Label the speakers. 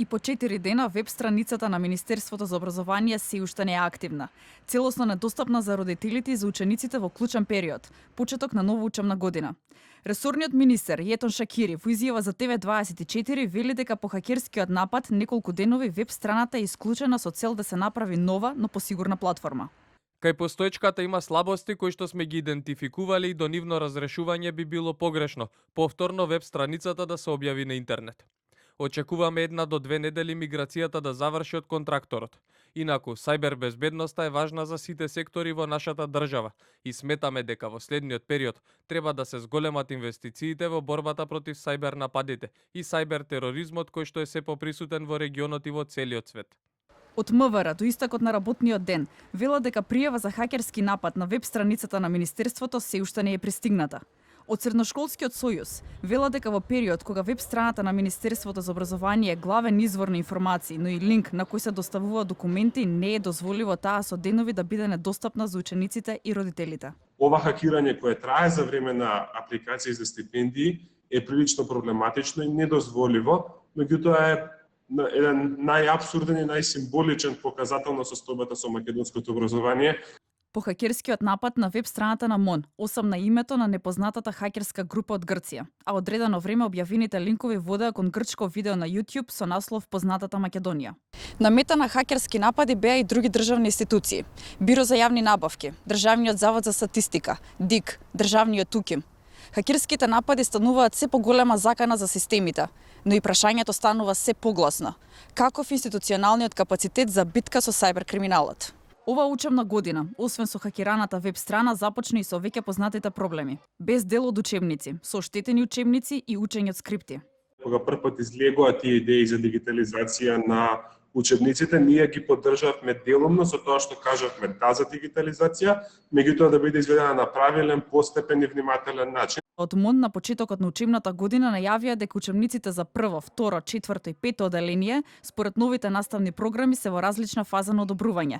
Speaker 1: И по 4 дена веб страницата на Министерството за образование се уште не е активна. Целосно недостапна за родителите и за учениците во клучен период, почеток на нова учебна година. Ресорниот министер Јетон Шакири во изјава за TV24 вели дека по хакерскиот напад неколку денови веб страната е исклучена со цел да се направи нова, но посигурна платформа.
Speaker 2: Кај постоечката има слабости кои што сме ги идентификували и до нивно разрешување би било погрешно повторно веб страницата да се објави на интернет. Очекуваме 1 до 2 недели миграцијата да заврши од контракторот. Инаку, сајбер безбедноста е важна за сите сектори во нашата држава и сметаме дека во следниот период треба да се зголемат инвестициите во борбата против сајбер нападите и сајбер тероризмот кој што е се поприсутен во регионот и во целиот свет.
Speaker 1: Од МВР до истекот на работниот ден велат дека пријава за хакерски напад на веб страницата на Министерството се уште не е пристигната. Од Средношколскиот сојуз велат дека во период кога веб страната на Министерството за образование е главен извор на информации, но и линк на кој се доставуваат документи, не е дозволиво таа со денови да биде недостапна за учениците и родителите.
Speaker 3: Ова хакирање кое трае за време на апликации за стипендии е прилично проблематично и недозволиво, меѓутоа е еден најапсурден и најсимволичен показател на состојбата со македонското образование.
Speaker 1: По хакерскиот напад на веб страната на МОН осамна името на непознатата хакерска група од Грција, а одредено време објавените линкови водеа кон грчко видео на YouTube со наслов Познатата Македонија. На мета на хакерски напади беа и други државни институции: Биро за јавни набавки, Државниот завод за статистика, ДИК, Државниот УКИМ. Хакерските напади стануваат се поголема закана за системите, но и прашањето станува се погласно: каков институционалниот капацитет за битка со сајбер криминалот? Ова учебна година, освен со хакираната веб страна, започна и со веќе познатите проблеми: без дел од учебници, со оштетени учебници и учење од скрипти.
Speaker 3: Кога првпат излегоа тие идеи за дигитализација на учебниците, ние ги поддржавме делумно со тоа што кажавме да за дигитализација, меѓутоа да биде изведена на правилен, постепен и внимателен начин.
Speaker 1: Од МОН на почетокот на учебната година најавија дека учебниците за прво, второ, четврто и пето оделение според новите наставни програми се во различна фаза на одобрување.